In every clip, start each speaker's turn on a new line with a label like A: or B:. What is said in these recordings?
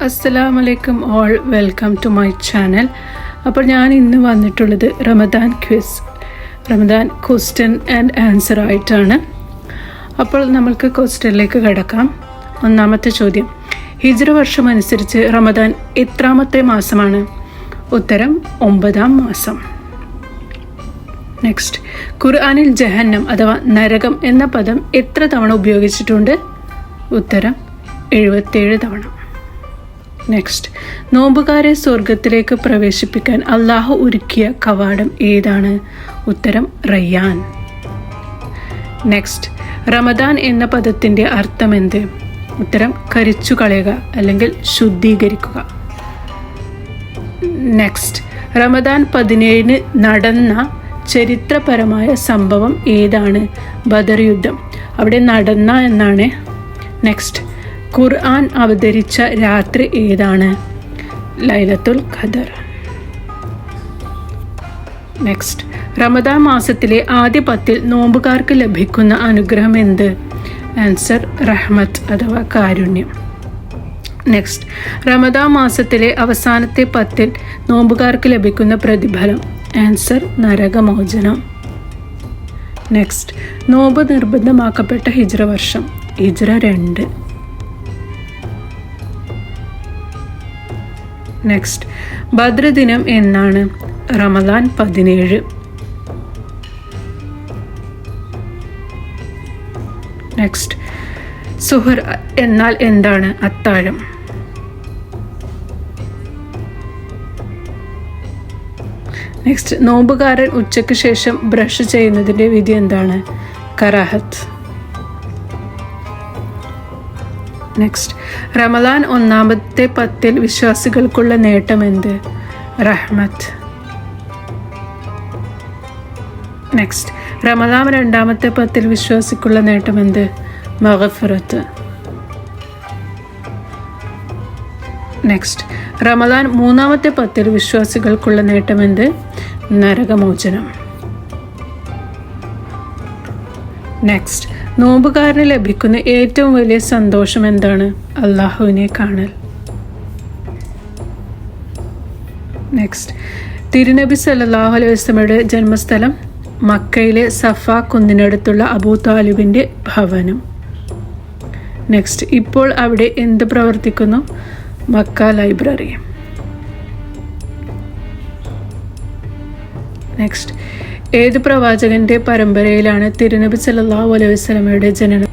A: അസ്സലാമലൈക്കും all, welcome to my channel. അപ്പോൾ ഞാൻ ഇന്ന് വന്നിട്ടുള്ളത് റമദാൻ ക്വസ്റ്റ്യൻ ആൻഡ് ആൻസർ ആയിട്ടാണ്. അപ്പോൾ നമ്മൾക്ക് ക്വസ്റ്റ്യനിലേക്ക് കിടക്കാം. ഒന്നാമത്തെ ചോദ്യം, ഹിജ്റ വർഷം അനുസരിച്ച് റമദാൻ എത്രാമത്തെ മാസമാണ്? ഉത്തരം 9-ാം മാസം. നെക്സ്റ്റ്, ഖുർആനിൽ ജഹന്നം അഥവാ നരകം എന്ന പദം എത്ര തവണ ഉപയോഗിച്ചിട്ടുണ്ട്? ഉത്തരം 77 തവണ. നെക്സ്റ്റ്, നോമ്പുകാരെ സ്വർഗത്തിലേക്ക് പ്രവേശിപ്പിക്കാൻ അള്ളാഹു ഒരുക്കിയ കവാടം ഏതാണ്? ഉത്തരം റയ്യാൻ. നെക്സ്റ്റ്, റമദാൻ എന്ന പദത്തിൻ്റെ അർത്ഥം എന്ത്? ഉത്തരം കരിച്ചു കളയുക അല്ലെങ്കിൽ ശുദ്ധീകരിക്കുക. നെക്സ്റ്റ്, റമദാൻ 17 നടന്ന ചരിത്രപരമായ സംഭവം ഏതാണ്? ബദർ യുദ്ധം. അവിടെ നടന്ന എന്നാണ്. നെക്സ്റ്റ്, ഖുർആൻ അവതരിച്ച രാത്രി ഏതാണ്? ലൈലത്തുൽ ഖദർ. നെക്സ്റ്റ്, റമദാൻ മാസത്തിലെ ആദ്യ 10 നോമ്പുകാർക്ക് ലഭിക്കുന്ന അനുഗ്രഹം എന്ത്? ആൻസർ റഹ്മത്ത് അഥവാ കാരുണ്യം. നെക്സ്റ്റ്, റമദാൻ മാസത്തിലെ അവസാനത്തെ 10 നോമ്പുകാർക്ക് ലഭിക്കുന്ന പ്രതിഫലം? ആൻസർ നരകമോചനം. നെക്സ്റ്റ്, നോമ്പ് നിർബന്ധമാക്കപ്പെട്ട ഹിജ്റ വർഷം? ഹിജ്റ 2. നെക്സ്റ്റ്, ബദ്ർ ദിനം എന്നാണ്? റമദാൻ 17. നെക്സ്റ്റ്, സുഹർ എന്നാൽ എന്താണ്? അത്താഴം. നെക്സ്റ്റ്, നോമ്പുകാരൻ ഉച്ചയ്ക്ക് ശേഷം ബ്രഷ് ചെയ്യുന്നതിൻ്റെ വിധി എന്താണ്? കറാഹത്ത്. നെക്സ്റ്റ്, റമദാൻ ഒന്നാമത്തെ 10 വിശ്വാസികൾക്കുള്ള നേട്ടം എന്ത്? റഹ്മത്ത്. നെക്സ്റ്റ്, റമദാൻ രണ്ടാമത്തെ 10 വിശ്വാസിക്കുള്ള നേട്ടം എന്ത്? മഗ്ഫിറത്ത്. നെക്സ്റ്റ്, റമദാൻ മൂന്നാമത്തെ 10 വിശ്വാസികൾക്കുള്ള നേട്ടം എന്ത്? നരകമോചനം. നെക്സ്റ്റ്, നോമ്പുകാരന് ലഭിക്കുന്ന ഏറ്റവും വലിയ സന്തോഷം എന്താണ്? അള്ളാഹുവിനെ കാണൽ. നെക്സ്റ്റ്, തിരുനബി സല്ലല്ലാഹു അലൈഹി വസല്ലമയുടെ ജന്മസ്ഥലം? മക്കയിലെ സഫ കുന്നിനടുത്തുള്ള അബൂ താലിബിൻ്റെ ഭവനം. നെക്സ്റ്റ്, ഇപ്പോൾ അവിടെ എന്ത് പ്രവർത്തിക്കുന്നു? Mecca library. നെക്സ്റ്റ്, ഏത് പ്രവാചകന്റെ പരമ്പരയിലാണ് തിരുനബി സല്ലല്ലാഹു അലൈഹി വസല്ലമയുടെ ജനനം?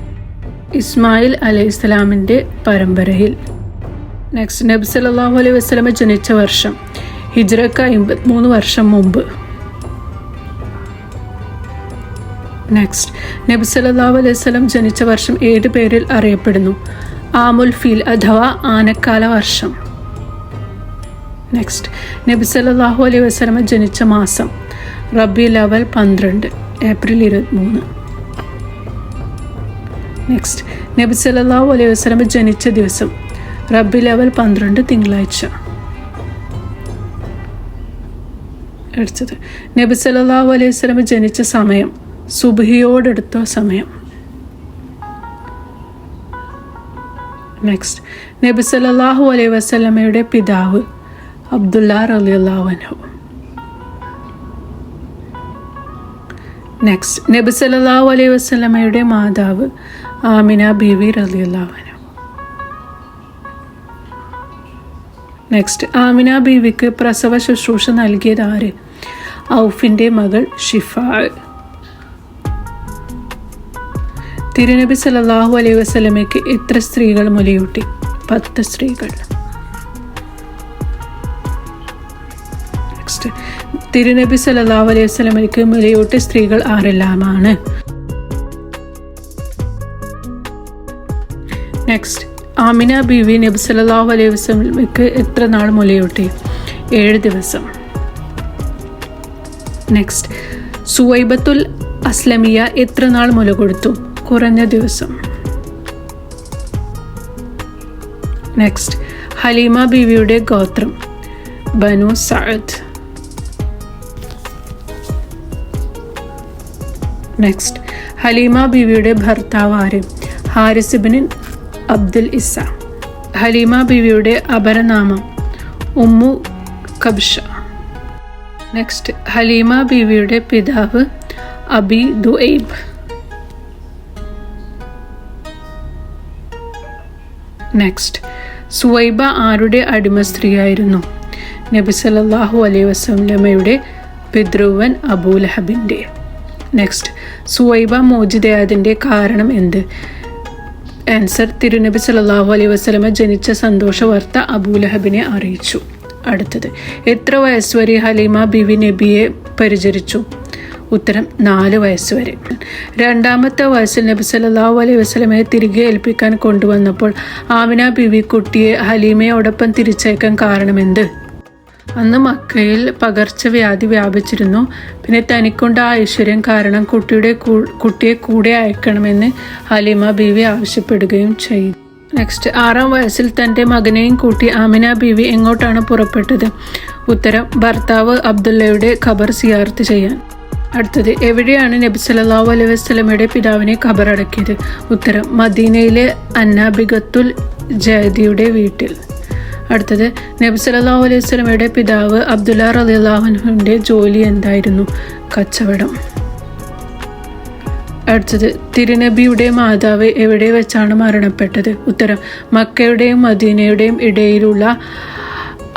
A: ഇസ്മായിൽ അലൈഹിസ്സലാമിൻ്റെ പരമ്പരയിൽ. നെക്സ്റ്റ്, നബി സല്ലല്ലാഹു അലൈഹി വസല്ലമ ജനിച്ച വർഷം? ഹിജ്റക്ക് 53 വർഷം മുമ്പ്. നെക്സ്റ്റ്, നബി സല്ലല്ലാഹു അലൈഹി വസല്ലം ജനിച്ച വർഷം ഏത് പേരിൽ അറിയപ്പെടുന്നു? ആമുൽ ഫീൽ അഥവാ ആനക്കാല വർഷം. നെക്സ്റ്റ്, നബി സല്ലല്ലാഹു അലൈഹി വസല്ലമ ജനിച്ച മാസം? റബീഉൽ അവ്വൽ 12, ഏപ്രിൽ 23. നെക്സ്റ്റ്, നബി സല്ലല്ലാഹു അലൈഹി വസല്ലമ ജനിച്ച ദിവസം? റബീഉൽ അവ്വൽ 12, തിങ്കളാഴ്ച. അടുത്തത്, നബി സല്ലല്ലാഹു അലൈഹി വസല്ലമ ജനിച്ച സമയം? സുബ്ഹിയോടടുത്ത സമയം. നെക്സ്റ്റ്, നബി സല്ലല്ലാഹു അലൈഹി വസല്ലമയുടെ പിതാവ്? അബ്ദുല്ലാ റളിയല്ലാഹു അൻഹു. നെക്സ്റ്റ്, നബി സല്ലല്ലാഹു അലൈഹി വസല്ലമയുടെ മാതാവ്? ആമിന ബീവി റളിയല്ലാഹു അൻഹ. നെക്സ്റ്റ്, ആമിന ബീവിക്ക് പ്രസവ ശുശ്രൂഷ നൽകിയത് ആര്? ഔഫിൻ്റെ മകൾ ഷിഫാ. തിരുനബി സല്ലല്ലാഹു അലൈഹി വസല്ലമയ്ക്ക് എത്ര സ്ത്രീകൾ മുലയൂട്ടി? 10 സ്ത്രീകൾ. നെക്സ്റ്റ്, തിരുനബി സല്ലല്ലാഹു അലൈഹി വസല്ലമയ്ക്ക് മുലയൂട്ടിയ സ്ത്രീകൾ ആരെല്ലാമാണ്? നെക്സ്റ്റ്, ആമിന ബീവി നബി സല്ലല്ലാഹു അലൈഹി വസല്ലമയ്ക്ക് എത്ര നാൾ മുലയൂട്ടി? 7 ദിവസം. നെക്സ്റ്റ്, സുവൈബത്തുൽ അസ്ലമിയ എത്ര നാൾ മുല കൊടുത്തു? കുറഞ്ഞ ദിവസം. നെക്സ്റ്റ്, ഹലീമ ബീവിയുടെ ഗോത്രം? ബനു സഅദ്. നെക്സ്റ്റ്, ഹലീമ ബീവിയുടെ ഭർത്താവ് ആര്? ഹാരിസ് ഇബ്നു അബ്ദുൽ ഇസ്സ. ഹലീമ ബീവിയുടെ അപരനാമം ഉമ്മു കബ്ഷ. നെക്സ്റ്റ് ഹലീമ ബീവിയുടെ പിതാവ് അബി ദുഐബ്. നെക്സ്റ്റ് സുവൈബ ആരുടെ അടിമ സ്ത്രീയായിരുന്നു? നബി സല്ലല്ലാഹു അലൈഹി വസല്ലമയുടെ പിതൃവൻ അബൂലഹബിൻ്റെ. നെക്സ്റ്റ് സുവൈബ മോചിതയായതിൻ്റെ കാരണം എന്ത്? ആൻസർ, തിരുനബി സല്ലല്ലാഹു അലൈഹി വസല്ലമ ജനിച്ച സന്തോഷ വാർത്ത അബൂലഹബിനെ അറിയിച്ചു. അടുത്തത്, എത്ര വയസ്സുവരെ ഹലീമ ബീവി നബിയെ പരിചരിച്ചു? ഉത്തരം, 4 വയസ്സുവരെ. രണ്ടാമത്തെ വയസ്സിൽ നബി സല്ലല്ലാഹു അലൈഹി വസല്ലമയെ തിരികെ ഏൽപ്പിക്കാൻ കൊണ്ടുവന്നപ്പോൾ ആമിന ബീവി കുട്ടിയെ ഹലീമയോടൊപ്പം തിരിച്ചയക്കാൻ കാരണമെന്ത്? അന്ന് മക്കയിൽ പകർച്ചവ്യാധി വ്യാപിച്ചിരുന്നു. പിന്നെ തനിക്കുണ്ട ആ ഐശ്വര്യം കാരണം കുട്ടിയെ കൂടെ അയക്കണമെന്ന് ഹലീമ ബീവി ആവശ്യപ്പെടുകയും ചെയ്തു. നെക്സ്റ്റ്, 6-ാം വയസ്സിൽ തൻ്റെ മകനെയും കൂട്ടി ആമിന ബീവി എങ്ങോട്ടാണ് പുറപ്പെട്ടത്? ഉത്തരം, ഭർത്താവ് അബ്ദുള്ളയുടെ ഖബർ സിയാർത്ത് ചെയ്യാൻ. അടുത്തത്, എവിടെയാണ് നബി സല്ലല്ലാഹു അലൈഹി വസല്ലമയുടെ പിതാവിനെ ഖബറടക്കിയത്? ഉത്തരം, മദീനയിലെ അന്നാബിഗത്തുൽ ജഅദിയുടെ വീട്ടിൽ. അടുത്തത്, നബി സല്ലല്ലാഹു അലൈഹി വസല്ലമയുടെ പിതാവ് അബ്ദുല്ല റളിയല്ലാഹു അൻഹുവിൻ്റെ ജോലി എന്തായിരുന്നു? കച്ചവടം. അടുത്തത്, തിരുനബിയുടെ മാതാവ് എവിടെ വെച്ചാണ് മരണപ്പെട്ടത്? ഉത്തരം, മക്കയുടെയും മദീനയുടെയും ഇടയിലുള്ള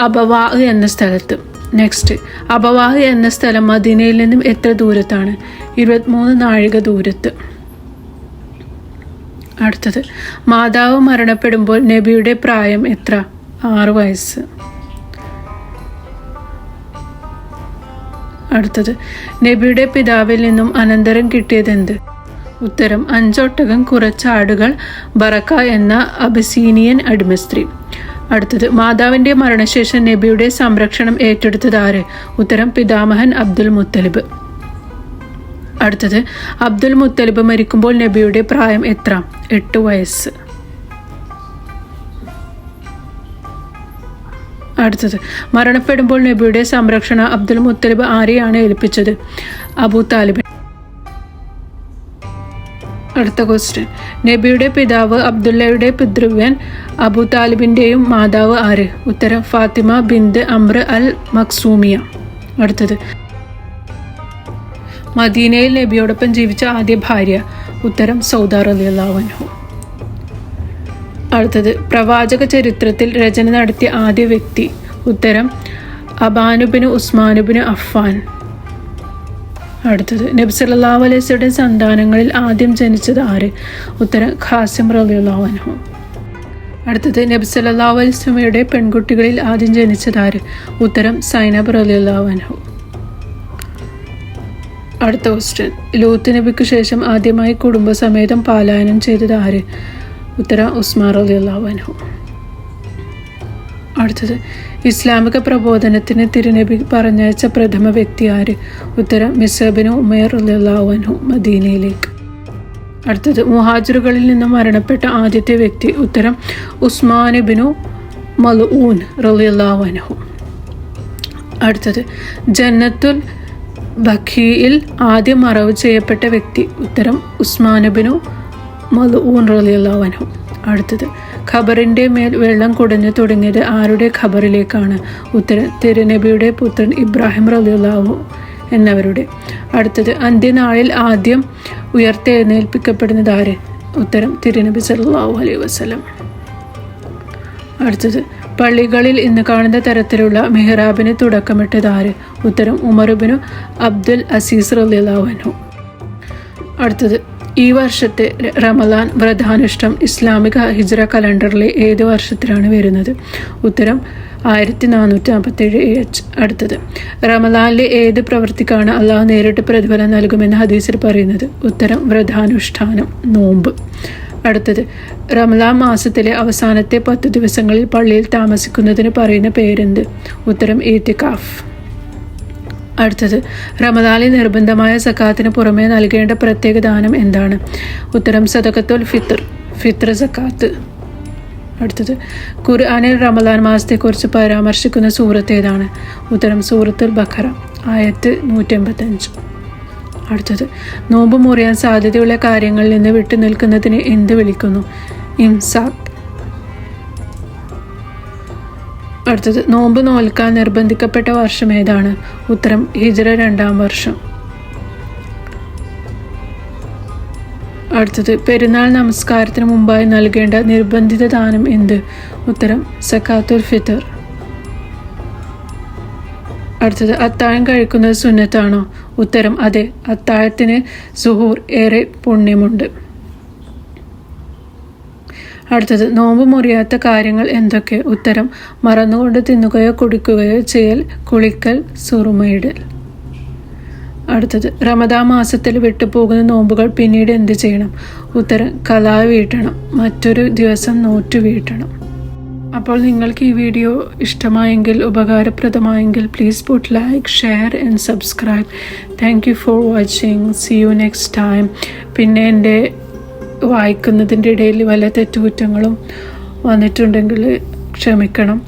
A: അബവാഹ് എന്ന സ്ഥലത്ത്. നെക്സ്റ്റ്, അബവാഹ് എന്ന സ്ഥലം മദീനയിൽ നിന്നും എത്ര ദൂരത്താണ്? 23 നാഴിക ദൂരത്ത്. അടുത്തത്, മാതാവ് മരണപ്പെടുമ്പോൾ നബിയുടെ പ്രായം എത്ര? 6 വയസ്സ്. അടുത്തത്, നബിയുടെ പിതാവിൽ നിന്നും അനന്തരം കിട്ടിയതെന്ത്? ഉത്തരം, 5 ഒട്ടകം, കുറച്ച് ആടുകൾ, ബറക്ക എന്ന അബിസീനിയൻ അടിമസ്ത്രീ. അടുത്തത്, മാതാവിൻ്റെ മരണശേഷം നബിയുടെ സംരക്ഷണം ഏറ്റെടുത്തത് ആര്? ഉത്തരം, പിതാമഹൻ അബ്ദുൽ മുത്തലിബ്. അടുത്തത്, അബ്ദുൽ മുത്തലിബ് മരിക്കുമ്പോൾ നബിയുടെ പ്രായം എത്ര? 8 വയസ്സ്. അടുത്തത്, മരണപ്പെടുമ്പോൾ നബിയുടെ സംരക്ഷണം അബ്ദുൽ മുത്തലിബ് ആരെയാണ് ഏൽപ്പിച്ചത്? അബൂ താലിബ്. അടുത്ത ക്വസ്റ്റ്യൻ, നബിയുടെ പിതാവ് അബ്ദുള്ളയുടെ പിതൃവ്യൻ അബൂ താലിബിൻ്റെയും മാതാവ് ആര്? ഉത്തരം, ഫാത്തിമ ബിന്ത് അംർ അൽ മക്സൂമിയ. അടുത്തത്, മദീനയിൽ നബിയോടൊപ്പം ജീവിച്ച ആദ്യ ഭാര്യ? ഉത്തരം, സൗദ റളിയല്ലാഹു അൻഹു. അടുത്തത്, പ്രവാചക ചരിത്രത്തിൽ രചന നടത്തിയ ആദ്യ വ്യക്തി? ഉത്തരം, അബാനുബിന് ഉസ്മാനുബിന് അഫ്ഫാൻ. അടുത്തത്, നബി സല്ലല്ലാഹു അലൈഹി വസല്ലമയുടെ സന്താനങ്ങളിൽ ആദ്യം ജനിച്ചത് ആര്? ഉത്തരം, ഖാസിം റളിയല്ലാഹു അൻഹു. അടുത്തത്, നബി സല്ലല്ലാഹു അലൈഹി വസല്ലമയുടെ പെൺകുട്ടികളിൽ ആദ്യം ജനിച്ചത് ആര്? ഉത്തരം, സൈനബ് റളിയല്ലാഹു അൻഹു. അടുത്ത ക്വസ്റ്റ്യൻ, ലൂത്ത് നബിക്ക് ശേഷം ആദ്യമായി കുടുംബസമേതം പലായനം ചെയ്തത് ആര്? ഉത്തരം, ഉസ്മാൻ റളിയല്ലാഹു അൻഹു. അടുത്തത്, ഇസ്ലാമിക പ്രബോധനത്തിന് തിരുനബി പറഞ്ഞയച്ച പ്രഥമ വ്യക്തി ആര്? ഉത്തരം, മിസ്അബിന് ഉമൈർ റളിയല്ലാഹു അൻഹു, മദീനയിലേക്ക്. അടുത്തത്, മുഹാജിറുകളിൽ നിന്നും മരണപ്പെട്ട ആദ്യത്തെ വ്യക്തി? ഉത്തരം, ഉസ്മാനിബിനു മൽഊൻ റളിയല്ലാഹു അൻഹു. അടുത്തത്, ജന്നത്തുൽ ബഖീയിൽ ആദ്യം മറവ് ചെയ്യപ്പെട്ട വ്യക്തി? ഉത്തരം, ഉസ്മാനിബിനു മൽഊൻ റളിയല്ലാഹു അൻഹു. അടുത്തത്, ഖബറിൻ്റെ മേൽ വെള്ളം കുടഞ്ഞു തുടങ്ങിയത് ആരുടെ ഖബറിലേക്കാണ്? ഉത്തരം, തിരുനബിയുടെ പുത്രൻ ഇബ്രാഹിം റളിയല്ലാഹു എന്നവരുടെ. അടുത്തത്, അന്ത്യനാളിൽ ആദ്യം ഉയർത്തെഴുന്നേൽപ്പിക്കപ്പെടുന്നത് ആര്? ഉത്തരം, തിരുനബി സല്ലല്ലാഹു അലൈഹി വസല്ലം. അടുത്തത്, പള്ളികളിൽ ഇന്ന് കാണുന്ന തരത്തിലുള്ള മെഹ്റാബിന് തുടക്കമിട്ടത് ആര്? ഉത്തരം, ഉമറുബിനു അബ്ദുൽ അസീസ് റളിയല്ലാഹു അൻഹു. അടുത്തത്, ഈ വർഷത്തെ റമദാൻ വ്രതാനുഷ്ഠം ഇസ്ലാമിക ഹിജ്റ കലണ്ടറിലെ ഏത് വർഷത്തിലാണ് വരുന്നത്? ഉത്തരം, 1447 AH. അടുത്തത്, റമദാനിലെ ഏത് പ്രവൃത്തിക്കാണ് അള്ളാഹു നേരിട്ട് പ്രതിഫലം നൽകുമെന്ന് ഹദീസിൽ പറയുന്നത്? ഉത്തരം, വ്രതാനുഷ്ഠാനം, നോമ്പ്. അടുത്തത്, റമദാൻ മാസത്തിലെ അവസാനത്തെ 10 ദിവസങ്ങളിൽ പള്ളിയിൽ താമസിക്കുന്നതിന് പറയുന്ന പേരെന്ത്? ഉത്തരം, ഈത്തിക്കാഫ്. അടുത്തത്, റമദാനിൽ നിർബന്ധമായ സക്കാത്തിന് പുറമെ നൽകേണ്ട പ്രത്യേക ദാനം എന്താണ്? ഉത്തരം, സദഖത്തുൽ ഫിത്ർ സക്കാത്ത്. അടുത്തത്, ഖുർആനിൽ റമദാൻ മാസത്തെക്കുറിച്ച് പരാമർശിക്കുന്ന സൂറത്ത് ഏതാണ്? ഉത്തരം, സൂറത്തുൽ ബഖറ, ആയത്ത് 185. അടുത്തത്, നോമ്പ് മുറിയാൻ സാധ്യതയുള്ള കാര്യങ്ങളിൽ നിന്ന് വിട്ടുനിൽക്കുന്നതിന് എന്ത് വിളിക്കുന്നു? ഇംസാക്ക്. അടുത്തത് നോമ്പ് നോൽക്കാൻ നിർബന്ധിക്കപ്പെട്ട വർഷം ഏതാണ്? ഉത്തരം ഹിജ്റ 2-ാം വർഷം. അടുത്തത് പെരുന്നാൾ നമസ്കാരത്തിന് മുമ്പായി നൽകേണ്ട നിർബന്ധിത ദാനം എന്ത്? ഉത്തരം സക്കാത്തുൽ ഫിത്തർ. അടുത്തത് അത്താഴം കഴിക്കുന്നത് സുന്നത്താണോ? ഉത്തരം അതെ, അത്താഴത്തിന് സുഹൂർ ഏറെ പുണ്യമുണ്ട്. അടുത്തത് നോമ്പ് മുറിയാത്ത കാര്യങ്ങൾ എന്തൊക്കെ? ഉത്തരം മറന്നുകൊണ്ട് തിന്നുകയോ കുടിക്കുകയോ ചെയ്യൽ, കുളിക്കൽ, സുറുമയിടൽ. അടുത്തത് റമദാൻ മാസത്തിൽ വിട്ടുപോകുന്ന നോമ്പുകൾ പിന്നീട് എന്ത് ചെയ്യണം? ഉത്തരം ഖലാ വീട്ടണം, മറ്റൊരു ദിവസം നോറ്റു വീട്ടണം. അപ്പോൾ നിങ്ങൾക്ക് ഈ വീഡിയോ ഇഷ്ടമായെങ്കിൽ, ഉപകാരപ്രദമായെങ്കിൽ please put like, share and subscribe. Thank you for watching. See you next time. പിന്നെ എൻ്റെ വായിക്കുന്നതിൻ്റെ ഇടയിൽ വല്ല തെറ്റുകുറ്റങ്ങളും വന്നിട്ടുണ്ടെങ്കിൽ ക്ഷമിക്കണം.